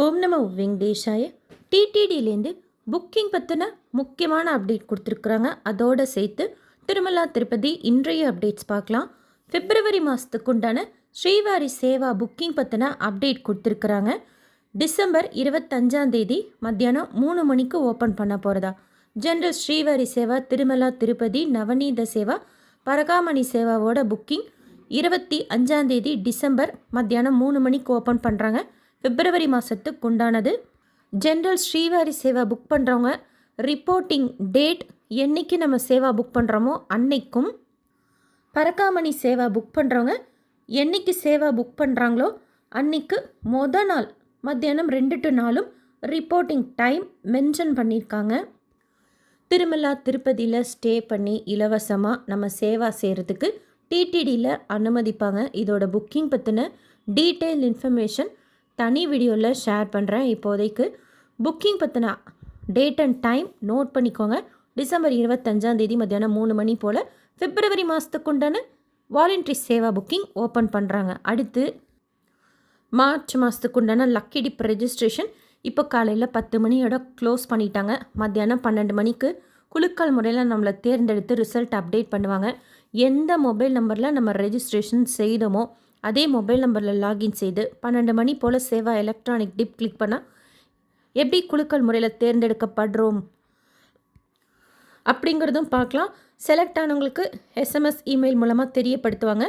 ஓம் நம வெங்கடேஷாய. டிடிடிலேருந்து புக்கிங் பற்றின முக்கியமான அப்டேட் கொடுத்துருக்குறாங்க. அதோடு சேர்த்து திருமலா திருப்பதி இன்றைய அப்டேட்ஸ் பார்க்கலாம். பிப்ரவரி மாதத்துக்கு உண்டான ஸ்ரீவாரி சேவா புக்கிங் பற்றின அப்டேட் கொடுத்துருக்குறாங்க. டிசம்பர் 25 மத்தியானம் 3 மணிக்கு ஓப்பன் பண்ண போகிறதா. ஜென்ரல் ஸ்ரீவாரி சேவா, திருமலா திருப்பதி, நவநீத சேவா, பரகாமணி சேவாவோட புக்கிங் 25 டிசம்பர் மத்தியானம் 3 மணிக்கு ஓப்பன் பண்ணுறாங்க. பிப்ரவரி மாதத்துக்கு உண்டானது. ஜென்ரல் ஸ்ரீவாரி சேவா புக் பண்ணுறவங்க ரிப்போர்ட்டிங் டேட் என்றைக்கு நம்ம சேவா புக் பண்ணுறோமோ அன்னைக்கும், பரகாமணி சேவா புக் பண்ணுறவங்க என்றைக்கு சேவா புக் பண்ணுறாங்களோ அன்னைக்கு நாள் மத்தியானம் 2 to 4 ரிப்போர்ட்டிங் டைம் மென்ஷன் பண்ணியிருக்காங்க. திருமலா திருப்பதியில் ஸ்டே பண்ணி இலவசமாக நம்ம சேவா செய்கிறதுக்கு டிடிடியில் அனுமதிப்பாங்க. இதோட புக்கிங் பற்றின டீட்டெயில் இன்ஃபர்மேஷன் தனி வீடியோவில் ஷேர் பண்ணுறேன். இப்போதைக்கு புக்கிங் பற்றின டேட் அண்ட் டைம் நோட் பண்ணிக்கோங்க. டிசம்பர் 25 மத்தியானம் 3 மணி போல் பிப்ரவரி மாதத்துக்கு உண்டான வாலண்டரி சேவா புக்கிங் ஓப்பன் பண்ணுறாங்க. அடுத்து மார்ச் மாதத்துக்கு உண்டான லக்கி டிப் ரெஜிஸ்ட்ரேஷன் இப்போ காலையில் 10 மணியோட க்ளோஸ் பண்ணிட்டாங்க. மத்தியானம் 12 மணிக்கு குலுக்கல் முறையில் நம்மளை தேர்ந்தெடுத்து ரிசல்ட் அப்டேட் பண்ணுவாங்க. எந்த மொபைல் நம்பரில் நம்ம ரெஜிஸ்ட்ரேஷன் செய்தோமோ அதே மொபைல் நம்பரில் லாகின் செய்து 12 மணி போல் சேவா எலக்ட்ரானிக் டிப் கிளிக் பண்ணால் எப்படி குலுக்கல் முறையில் தேர்ந்தெடுக்கப்படுறோம் அப்படிங்கிறதும் பார்க்கலாம். செலக்ட் ஆனவங்களுக்கு SMS இமெயில் மூலமாக தெரியப்படுத்துவாங்க.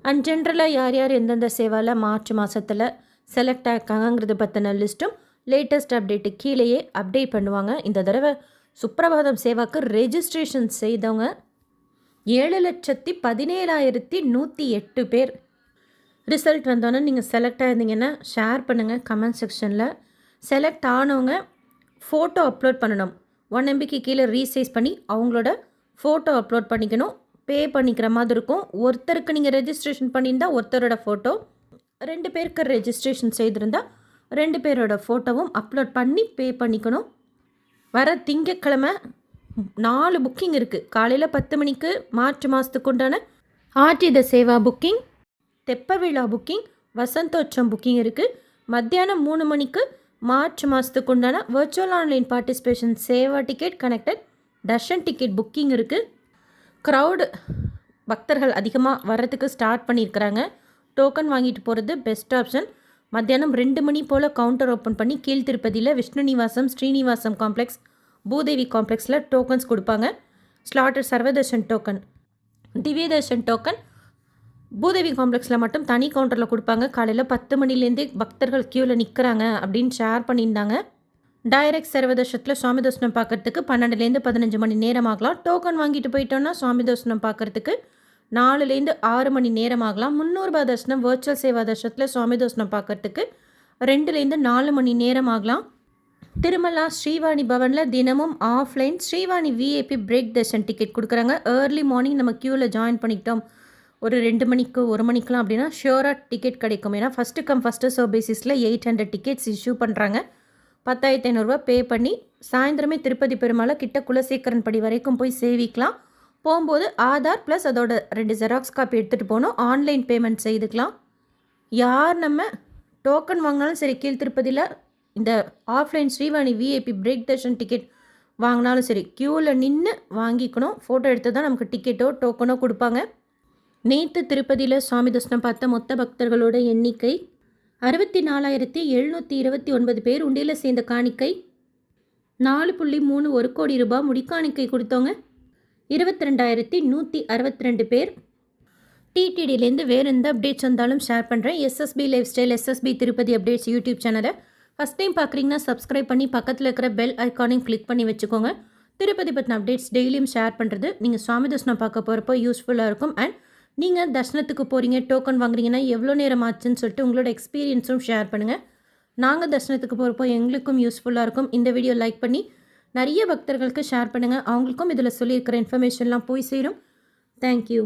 அண்ட் ஜென்ரலாக யார் யார் எந்தெந்த சேவாவில் மார்ச் மாதத்தில் செலக்ட் ஆகிருக்காங்கிறது பற்றின லிஸ்ட்டும் லேட்டஸ்ட் அப்டேட்டு கீழேயே அப்டேட் பண்ணுவாங்க. இந்த தடவை சுப்ரபாதம் சேவாக்கு ரெஜிஸ்ட்ரேஷன் செய்தவங்க 7,17,108 பேர். ரிசல்ட் வந்தோன்னே நீங்கள் செலக்ட் ஆகிருந்தீங்கன்னா ஷேர் பண்ணுங்கள் கமெண்ட் செக்ஷனில். செலக்ட் ஆனவங்க ஃபோட்டோ அப்லோட் பண்ணணும். 1 MBக்கு கீழே ரீசைஸ் பண்ணி அவங்களோட ஃபோட்டோ அப்லோட் பண்ணிக்கணும். பே பண்ணிக்கிற மாதிரி இருக்கும். ஒருத்தருக்கு நீங்கள் ரெஜிஸ்ட்ரேஷன் பண்ணியிருந்தால் ஒருத்தரோட ஃபோட்டோ, 2 பேருக்கு ரெஜிஸ்ட்ரேஷன் செய்திருந்தால் 2 பேரோட ஃபோட்டோவும் அப்லோட் பண்ணி பே பண்ணிக்கணும். வர திங்கட்கிழமை 4 புக்கிங் இருக்குது. காலையில் 10 மணிக்கு மார்ச் மாதத்துக்கு உண்டான ஆர்டித சேவா புக்கிங், தெப்ப விழா புக்கிங், வசந்தோற்சவம் புக்கிங் இருக்குது. மத்தியானம் 3 மணிக்கு மார்ச் மாதத்துக்கு உண்டான virtual online participation Seva ticket connected Darshan ticket booking இருக்குது. க்ரௌடு பக்தர்கள் அதிகமாக வர்றதுக்கு ஸ்டார்ட் பண்ணியிருக்கிறாங்க. டோக்கன் வாங்கிட்டு போகிறது பெஸ்ட் ஆப்ஷன். மத்தியானம் 2 மணி போல் கவுண்டர் ஓப்பன் பண்ணி கீழ் திருப்பதியில் விஷ்ணு நிவாசம், ஸ்ரீனிவாசம் காம்ப்ளெக்ஸ், பூதேவி காம்ப்ளெக்ஸில் டோக்கன்ஸ் கொடுப்பாங்க. ஸ்லாட்டர் சர்வதர்ஷன் டோக்கன், திவ்ய தர்ஷன் டோக்கன் பூதேவி காம்ப்ளெக்ஸில் மட்டும் தனி கவுண்டரில் கொடுப்பாங்க. காலையில் 10 மணிலேருந்தே பக்தர்கள் க்யூவில் நிற்கிறாங்க அப்படின்னு ஷேர் பண்ணியிருந்தாங்க. டைரக்ட் சர்வதர்ஷத்தில் சுவாமி தரிசனம் பார்க்குறதுக்கு 12லேருந்து 15 மணி நேரம் ஆகலாம். டோக்கன் வாங்கிட்டு போயிட்டோன்னா சுவாமி தரிசனம் பார்க்குறதுக்கு 4லேருந்து 6 மணி நேரம் ஆகலாம். 300 ரூபாய் தரிசனம் வர்ச்சுவல் சேவா தர்ஷனத்தில் சுவாமி தரிசனம் பார்க்குறதுக்கு 2லேருந்து 4 மணி நேரம் ஆகலாம். திருமலா ஸ்ரீவாணி பவனில் தினமும் offline Srivani VIP break darshan ticket கொடுக்குறாங்க. ஏர்லி மார்னிங் நம்ம க்யூவில் ஜாயின் பண்ணிக்கிட்டோம் ஒரு 2 மணிக்கு 1 மணிக்கெலாம் அப்படின்னா ஷியோராக டிக்கெட் கிடைக்கும். ஏன்னா ஃபஸ்ட்டு கம் ஃபஸ்ட்டு சர்வ் பேசிஸில் 800 டிக்கெட்ஸ் இஷ்யூ பண்ணுறாங்க. 10,500 ரூபா பே பண்ணி சாயந்தரமே திருப்பதி பெருமாளை கிட்ட குலசேகரன் படி வரைக்கும் போய் சேவிக்கலாம். போகும்போது ஆதார் ப்ளஸ் அதோட 2 ஜெராக்ஸ் காப்பி எடுத்துகிட்டு போகணும். ஆன்லைன் பேமெண்ட் செய்துக்கலாம். யார் நம்ம டோக்கன் வாங்கினாலும் சரி, கீழ் திருப்பதியில் இந்த offline Srivani VIP break darshan ticket வாங்கினாலும் சரி க்யூவில் நின்று வாங்கிக்கணும். ஃபோட்டோ எடுத்து தான் நமக்கு டிக்கெட்டோ டோக்கனோ கொடுப்பாங்க. நேற்று திருப்பதியில் சுவாமி தரிசனம் பார்த்த மொத்த பக்தர்களோட எண்ணிக்கை 64,729 பேர். உண்டியில் சேர்ந்த காணிக்கை 4.31 கோடி ரூபாய். முடிக்காணிக்கை கொடுத்தவங்க 22,162 பேர். டிடிடிலேருந்து வேறு எந்த அப்டேட்ஸ் வந்தாலும் ஷேர் பண்ணுறேன். SSB life style, SSB Tirupati updates YouTube சேனலை ஃபஸ்ட் டைம் பார்க்குறீங்கன்னா சப்ஸ்கிரைப் பண்ணி பக்கத்தில் இருக்கிற பெல் ஐக்கானையும் கிளிக் பண்ணி வச்சுக்கோங்க. திருப்பதி பற்றின அப்டேட்ஸ் டெய்லியும் ஷேர் பண்ணுறது நீங்கள் சுவாமி தரிசனம் பார்க்க போகிறப்போ யூஸ்ஃபுல்லாக இருக்கும். அண்ட் நீங்கள் தர்ஷனத்துக்கு போகிறீங்க, டோக்கன் வாங்குறீங்கன்னா எவ்வளோ நேரம் ஆச்சுன்னு சொல்லிட்டு உங்களோட எக்ஸ்பீரியன்ஸும் ஷேர் பண்ணுங்கள். நாங்கள் தர்ஷனத்துக்கு போகிறப்போ எங்களுக்கும் யூஸ்ஃபுல்லாக இருக்கும். இந்த வீடியோ லைக் பண்ணி நிறைய பக்தர்களுக்கு ஷேர் பண்ணுங்கள். அவங்களுக்கும் இதில் சொல்லியிருக்கிற இன்ஃபர்மேஷன்லாம் போய் சேரும். தேங்க்யூ.